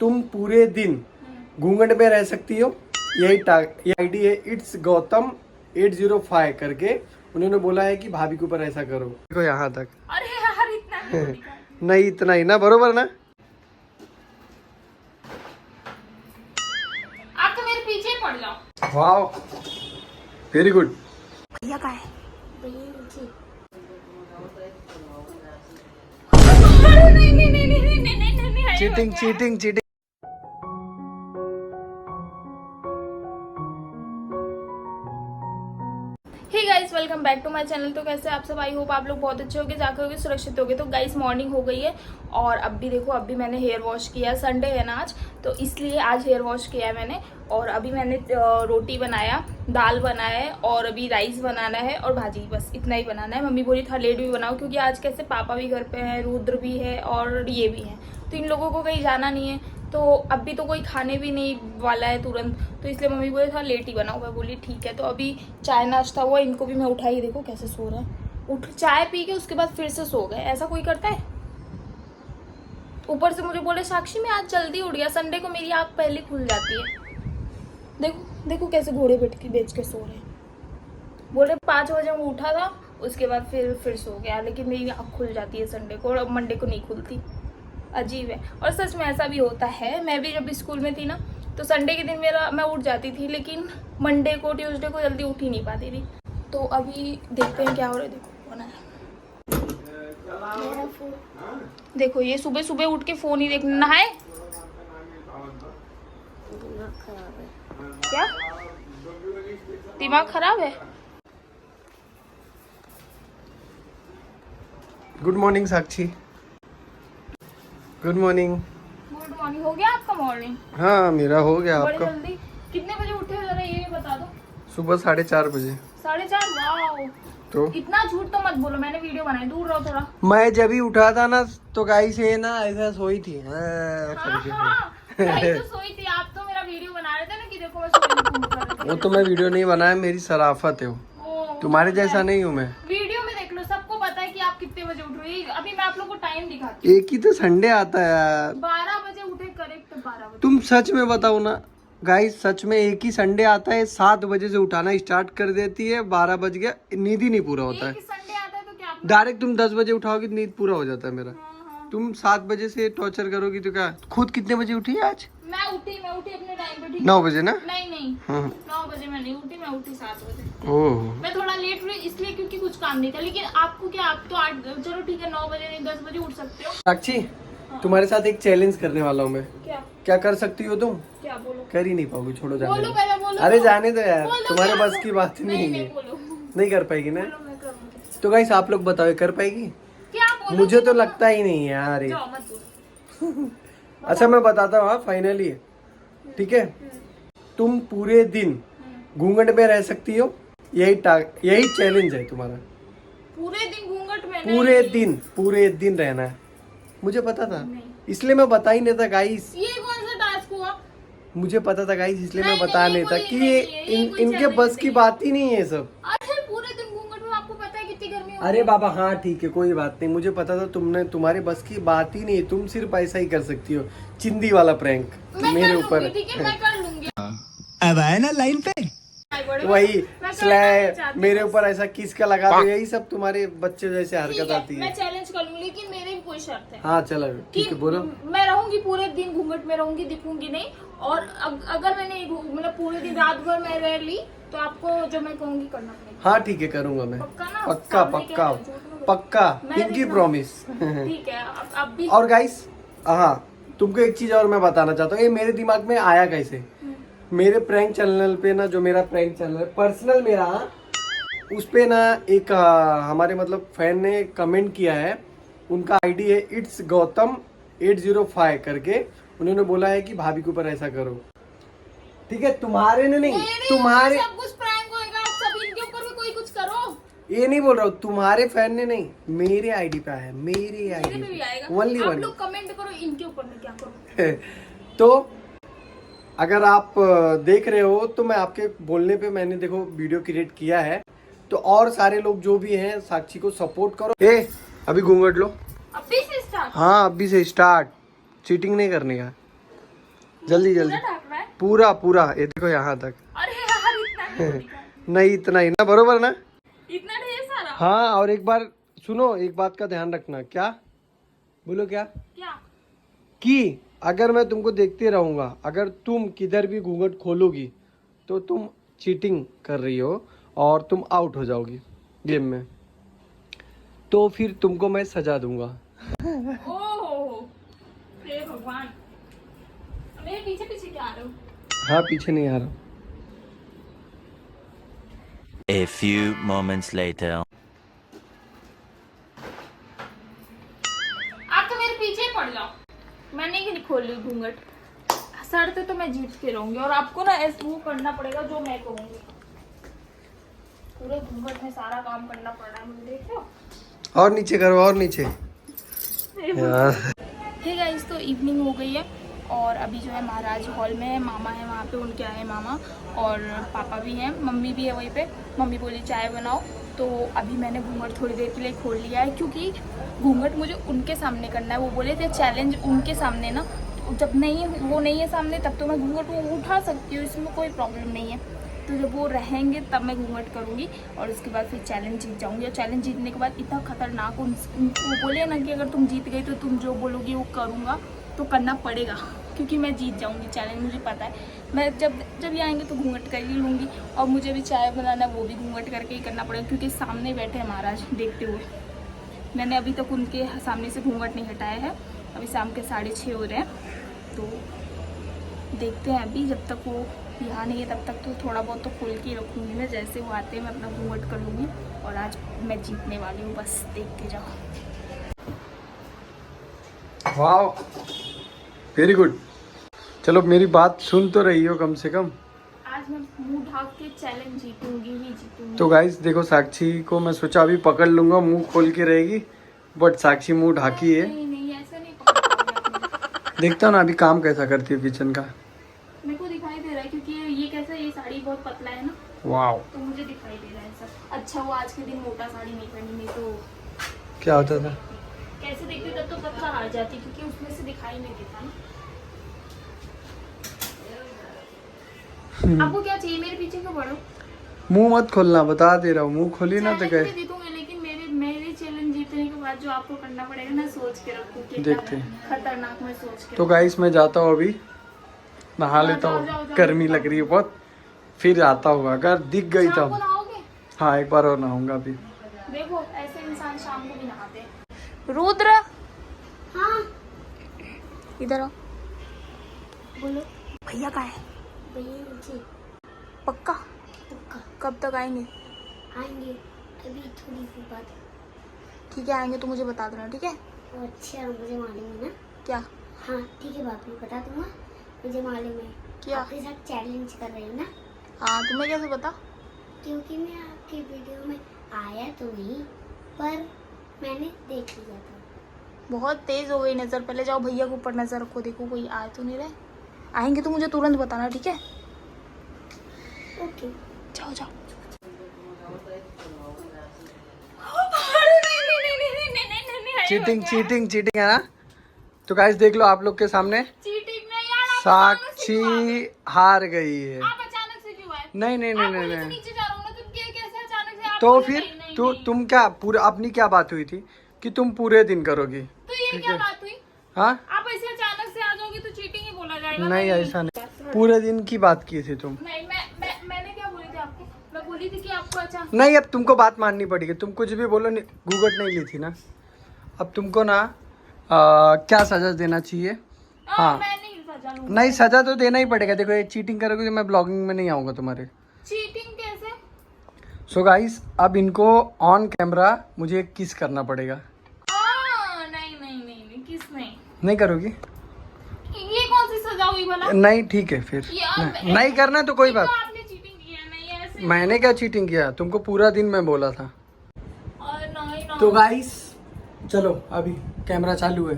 तुम पूरे दिन घूंघट में रह सकती हो। ये आईडी है इट्स गौतम 805 करके। उन्होंने बोला है कि भाभी के ऊपर ऐसा करो। देखो यहाँ तक। अरे यार इतना नहीं इतना ही ना, बरोबर ना। आप तो मेरे पीछे ही पड़ जाओ। Wow very good. भैया का है नहीं cheating cheating cheating. Hey guys welcome back to my channel. तो कैसे आप सब, आई होप आप लोग बहुत अच्छे होगे, जाकर होगे, सुरक्षित होगे। तो गाइस मॉर्निंग हो गई है और अब भी देखो, अभी मैंने हेयर वॉश किया। संडे है ना आज, तो इसलिए आज हेयर वॉश किया है मैंने। और अभी मैंने रोटी बनाया, दाल बनाया है और अभी राइस बनाना है और भाजी, बस इतना ही बनाना है। मम्मी बोली था लेट भी बनाओ क्योंकि आज कैसे पापा भी घर पे हैं, रुद्र भी है और ये भी है, तो इन लोगों को कहीं जाना नहीं है। तो अभी तो कोई खाने भी नहीं वाला है तुरंत, तो इसलिए मम्मी बोले था लेट ही बनाओ। मैं बोली ठीक है। तो अभी चाय नाश्ता हुआ, इनको भी मैं उठाई, देखो कैसे सो रहे हैं। उठ चाय पी के उसके बाद फिर से सो गए। ऐसा कोई करता है? ऊपर से मुझे बोले साक्षी मैं आज जल्दी उठ गया, संडे को मेरी आँख पहले खुल जाती है। देखो देखो कैसे घोड़े बेच के सो रहे हैं। बोले 5 बजे मैं उठा था, उसके बाद फिर सो गया, लेकिन मेरी आँख खुल जाती है संडे को और मंडे को नहीं खुलती। अजीब है। और सच में ऐसा भी होता है। मैं भी जब स्कूल में थी ना, तो संडे के दिन मैं उठ जाती थी, लेकिन मंडे को ट्यूसडे को जल्दी उठ ही नहीं पाती थी। तो अभी देखते हैं क्या हो रहा है। देखो कौन है, देखो ये सुबह सुबह उठ के फोन ही देखना है। क्या दिमाग खराब है? Good morning Sakshi. Good morning. Good morning. हो गया आपका मॉर्निंग? हाँ मेरा हो गया। बड़े आपका? जल्दी। कितने बजे उठे हो जरा ये बता दो। सुबह 4:30 बजे। 4:30? वाओ। तो इतना झूठ तो मत बोलो, मैंने वीडियो बनाई, दूर रहो थोड़ा। मैं जब ही उठा था ना तो गाय से ना ऐसा सोई थी। हाँ, गाइस तो सोई थी। आप तो मेरा वीडियो बना रहे थे ना कि देखो मैं सोई। वो तो मैं वीडियो नहीं बनाया, मेरी शराफत है वो। तुम्हारे जैसा नहीं हूँ मैं। वीडियो में देख लो, सबको पता है कि आप कितने बजे उठ रहे हो। अभी मैं आप लोग को टाइम दिखाती हूँ। एक ही तो संडे आता है यार। 12 बजे उठे, करेक्ट 12 बजे। तुम सच में बताओ ना गाइस, सच में एक ही संडे आता है। 7 बजे से उठाना स्टार्ट कर देती है, 12 बज गया, नींद ही नहीं पूरा होता है। संडे आता है तो क्या डायरेक्ट तुम 10 बजे उठाओगी, नींद पूरा हो जाता है मेरा। तुम 7 बजे से टॉर्चर करोगी तो क्या। खुद कितने बजे उठी है आज? मैं उठी अपने टाइम पे। 9 बजे ना? नहीं हाँ। 9 बजे मैं नहीं उठी, मैं उठी 7 बजे। ओह मैं थोड़ा लेट हुई इसलिए क्योंकि कुछ काम नहीं था। लेकिन आपको क्या, आप तो 8, चलो ठीक है 9 बजे नहीं 10 बजे उठ सकते हो। साक्षी तुम्हारे साथ एक चैलेंज करने वाला हूँ मैं। क्या कर सकती हो तुम? क्या बोलो? कर ही नहीं पाओगी, छोड़ो जाने बोलो दो। पहले, बोलो। अरे जाने दो यार, बोलो तुम्हारे क्या? बस की बात नहीं है। बोलो। नहीं कर पाएगी ना? बोलो, मैं करूंगी। तो गाइस आप लोग बताओ ये कर पाएगी? क्या बोलो? मुझे तो लगता ही नहीं है यार ये। जाओ मत बोलो। अच्छा मैं बताता हूँ, हाँ फाइनली ठीक है। तुम पूरे दिन घूंघट में रह सकती हो, यही चैलेंज है तुम्हारा। पूरे दिन घूंघट में? पूरे दिन रहना है। मुझे पता था, इसलिए मैं बता ही नहीं था गाइस। ये कौन सा टास्क हुआ? मुझे पता था गाइस, इसलिए मैं बता नहीं, नहीं था कि ये इनके बस की बात ही नहीं है सब। अरे पूरे दिन घूंघट में, आपको पता है कितनी गर्मी होती है? अरे बाबा हाँ ठीक है, कोई बात नहीं। मुझे पता था तुम्हारे बस की बात ही नहीं है। तुम सिर्फ ऐसा ही कर सकती हो, चिंदी वाला प्रैंक मेरे ऊपर। ठीक है, मैं कर लूंगी। अब आए ना लाइन पे। वही मेरे ऊपर ऐसा किसका लगा, तो यही सब तुम्हारे बच्चे जैसे हरकत आती मैं है। चैलेंज कर लूंगी, लेकिन मेरी भी कोई शर्त है। हाँ चलो ठीक है, बोलो। मैं रहूंगी पूरे दिन घूंघट में, रहूंगी, दिखूंगी नहीं। और अगर मैंने मतलब पूरे दिन रात भर मैं रह ली तो आपको जो मैं कहूंगी करना पड़ेगा। हाँ ठीक है, करूंगा मैं। पक्का ना? पक्का सामने पक्का क्या है, झूठ मत पक्का, मैं पिंकी देखना। प्रॉमिस। ठीक है, अब भी। और गाइस हाँ, तुमको एक चीज और मैं बताना चाहता हूँ, ये मेरे दिमाग में आया कैसे। मेरे प्रैंक चैनल पे ना, जो मेरा प्रैंक चैनल है पर्सनल मेरा, उस पे ना एक हमारे मतलब फैन ने कमेंट किया है। उनका आईडी है इट्स गौतम 805 करके। उन्होंने बोला है कि भाभी के ऊपर ऐसा करो। ठीक है, तुम्हारे ने नहीं, तुम्हारे सब कुछ प्रैंक होएगा, सब इनके ऊपर भी कोई कुछ करो। ये नहीं बोल रहा हूँ, तुम्हारे फैन ने नहीं, मेरे आईडी पे आया, मेरे आईडी पे भी आएगा। ओनली आप वन। लोग कमेंट करो इनके ऊपर, मैं क्या करूँ। तो अगर आप देख रहे हो तो मैं आपके बोलने पे मैंने देखो वीडियो क्रिएट किया है। तो और सारे लोग जो भी हैं साक्षी को सपोर्ट करो। अभी घूंघट लो। अभी से स्टार्ट? हाँ अभी से स्टार्ट, चीटिंग नहीं करने का। जल्दी पूरा जल्दी ढक रहा है। पूरा पूरा ये देखो यहाँ तक। अरे यार इतना नहीं दिखा। नहीं इतना ही ना, बरोबर ना। इतना ढेर सारा। हाँ और एक बार सुनो, एक बात का ध्यान रखना। क्या बोलो? क्या क्या? कि अगर मैं तुमको देखते रहूंगा, अगर तुम किधर भी घूंघट खोलोगी तो तुम चीटिंग कर रही हो और तुम आउट हो जाओगी गेम में, तो फिर तुमको मैं सजा दूंगा। ओह हे भगवान, मेरे पीछे पीछे क्या आ रहे हो? हाँ पीछे नहीं आ रहा। A few moments later. आप तो मेरे पीछे ही पड़ जाओ, मैं नहीं खोल रही घूंघट। सड़ते तो मैं जीत के रहूंगी और आपको ना ऐसे वो करना पड़ेगा जो मैं कहूंगी। पूरे घूंघट में सारा काम करना पड़ रहा है मुझे, देख रहे हो? और नीचे करो, और नीचे यार। हे गाइस, तो इवनिंग हो गई है और अभी जो है महाराज हॉल में है, मामा है वहाँ पे, उनके आए मामा और पापा भी हैं, मम्मी भी है वहीं पे। मम्मी बोली चाय बनाओ, तो अभी मैंने घूंघट थोड़ी देर के लिए खोल लिया है क्योंकि घूंघट मुझे उनके सामने करना है। वो बोले थे चैलेंज उनके सामने ना, जब नहीं वो नहीं है सामने तब तो मैं घूंघट वो उठा सकती हूँ, इसमें कोई प्रॉब्लम नहीं है। तो जब वो रहेंगे तब मैं घूंघट करूँगी और उसके बाद फिर चैलेंज जीत जाऊँगी। और चैलेंज जीतने के बाद इतना खतरनाक उनको बोले ना कि अगर तुम जीत गई तो तुम जो बोलोगी वो करूँगा, तो करना पड़ेगा क्योंकि मैं जीत जाऊँगी चैलेंज, मुझे पता है। मैं जब ये आएंगे तो घूंघट कर ही लूँगी और मुझे भी चाय बनाना वो भी घूंघट करके ही करना पड़ेगा क्योंकि सामने बैठे हैं महाराज देखते हुए। मैंने अभी तक उनके सामने से घूंघट नहीं हटाया है। अभी शाम के 6:30 हो रहे हैं, तो देखते हैं अभी। जब तक वो यहाँ नहीं है तब तक तो थोड़ा बहुत तो खोल के रखूँगी मैं, जैसे वो आते हैं मैं अपना घूंघट कर लूँगी। और आज मैं जीतने वाली हूँ, बस देखते जाओ। वाह वेरी गुड। चलो मेरी बात सुन तो रही हो कम से कम। आज मैं मुंह ढाक के चैलेंज जीतूंगी ही जीतूंगी। तो गाइस देखो, साक्षी को मैं सोचा अभी पकड़ लूंगा, मुंह खोल के रहेगी, बट साक्षी मुंह ढाकी है। नहीं नहीं ऐसा नहीं पकड़ पाऊंगी। देखता हूँ ना अभी काम कैसा करती है किचन का। मेरे को दिखाई दे रहा है क्योंकि ये कैसा, ये साड़ी बहुत पतला है ना, वाह तो मुझे दिखाई दे रहा है सब। अच्छा वो आज के दिन मोटा साड़ी नहीं पहनी, नहीं तो क्या होता था। कैसे देखती तब तो पतला हार जाती क्योंकि उसमें से दिखाई नहीं देता ना। आपको क्या चाहिए? मेरे पीछे क्यों पड़ो? मुंह मत खोलना, बता दे रहा हूँ, मुंह खोली ना तो चैलेंज गए। मैं जीतूंगी, लेकिन मेरे चैलेंज जीतने के बाद जो आपको करना पड़ेगा ना, सोच के रखो कि देखते हैं। खतरनाक मैं सोच के तो गाइस मैं जाता हूँ अभी, नहा लेता जाओ, हूँ, गर्मी लग रही है बहुत, फिर आता हूँ। अगर दिख गई शाम तो को नहाओगे? हाँ एक बार और नहाऊंगा अभी। देखो ऐसे इंसान शाम को भी नहाते हैं। रुद्र, हाँ इधर आओ। बोलो भैया कहाँ है? भैया नीचे। पक्का? पक्का कब तक आएंगे? आएंगे अभी थोड़ी सी बात। ठीक है आएंगे तो मुझे बता देना, ठीक है? अच्छा मुझे मालूम है ना। क्या? हाँ ठीक है, बात मैं बता दूंगा, मुझे मालूम है। क्या? आपके साथ चैलेंज कर रही हूँ ना, हाँ तुम्हें कैसे पता? क्योंकि मैं आपकी वीडियो में आया तो नहीं, पर मैंने देख लिया था। बहुत तेज हो गई नजर, पहले जाओ भैया के ऊपर नजर रखो, देखो कोई आ तो नहीं रहे। आएंगे तो मुझे तुरंत बताना, ठीक है? ओके जाओ जाओ। चीटिंग चीटिंग चीटिंग है ना। तो गाइस देख लो आप लोग के सामने, चीटिंग नहीं यार, आप साक्षी हार गई है। आप अचानक से क्यों आए? नहीं नहीं नहीं आप नहीं बोले तो नहीं। नीचे जा रहा हूँ ना, तुम कैसे अचानक से? आप तो बोले फिर नहीं, नहीं, तू नहीं। तुम क्या पूरा अपनी क्या बात हुई थी कि तुम पूरे दिन करोगी? तो ये क्या बात हुई? हाँ आप ऐसे अचानक से आ जाओगे तो चीटिंग ही बोला जाएगा। नहीं ऐसा नहीं, पूरे दिन की बात की थी तुम। नहीं मैंने क्या बोली थी आपको? मैं बोली थी कि आपको अचानक। नहीं अब तुमको बात माननी पड़ेगी, तुम कुछ भी बोलो, घूंघट नहीं ली थी ना। अब तुमको ना क्या सजा देना चाहिए। हाँ मैं नहीं सजा लूंगी। नहीं सजा तो देना ही पड़ेगा। देखो ये चीटिंग करोगे तो मैं ब्लॉगिंग में नहीं आऊँगा तुम्हारे। चीटिंग कैसे? सो गाइस अब इनको ऑन कैमरा मुझे किस करना पड़ेगा। नहीं किस नहीं। नहीं करोगी? ये कौन सी सजा हुई भला? नहीं ठीक है फिर नहीं करना तो कोई तो बात। आपने चीटिंग किया नहीं ऐसे। मैंने क्या चीटिंग किया? तुमको पूरा दिन मैं बोला था। और नहीं तो गाइस चलो अभी कैमरा चालू है।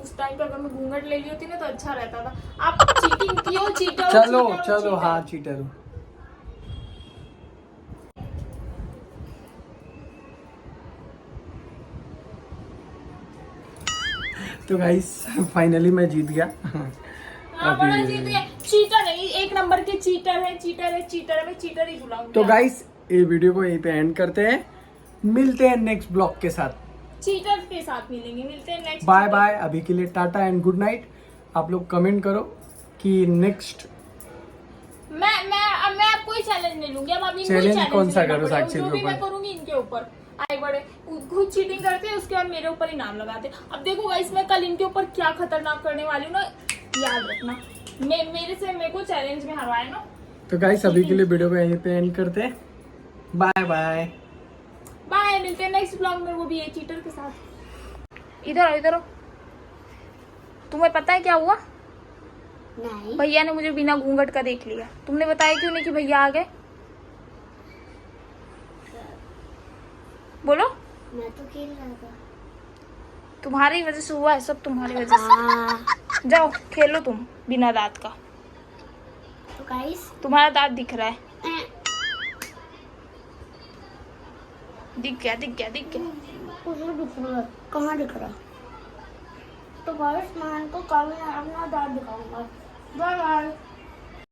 उस टाइम पे अगर मैं घूंघट ले ली होती ना तो अच्छा रहता था। आप चीटिंग की हो, चीटर। चलो चलो हाँ चीटर हो। तो गाइस फाइनली मैं जीत गया। हाँ, बड़ा जीत गया। चीटर है, एक नंबर के चीटर है, चीटर है, चीटर है। मैं चीटर ही बुलाऊंगी। तो गाइस ये वीडियो को यहीं पे एंड करते हैं, मिलते हैं नेक्स्ट ब्लॉग के साथ। चीटर के साथ मिलते हैं नेक्स्ट। बाय बाय, अभी के लिए टाटा एंड गुड नाइट। आप लोग कमेंट करो कि नेक्स्ट मैं अब कोई चैलेंज नहीं लूंगी। अब अभी चैलेंज कौन सा करो साक्षी जो के भी मैं ऊपर? करूंगी इनके ऊपर। आए बड़े खुद चीटिंग करते हैं, उसके बाद मेरे ऊपर ही नाम लगाते हैं। अब देखो गाइस मैं कल इनके ऊपर क्या खतरनाक करने वाली हूँ ना, याद रखना। मेरे को चैलेंज में हरवाए ना। तो गाइस अभी के लिए वीडियो को यहीं पे एंड करते हैं। बाय बाय बाय, मिलते हैं नेक्स्ट ब्लॉग में, वो भी एक चीटर के साथ। इधर आओ। तुम्हें पता है क्या हुआ? नहीं, भैया ने मुझे बिना घूंघट का देख लिया। तुमने बताया क्यों नहीं कि भैया आ गए? बोलो। मैं तो खेल रहा था। तुम्हारी वजह से हुआ है सब, तुम्हारी वजह से। हाँ, जाओ खेलो तुम बिना दांत का। तो गाइस तुम्हारा दांत दिख रहा है। दिख गया। कहाँ दिख रहा? तो गाइस मैं इनको कल अपना दांत दिखाऊंगा। Bye bye.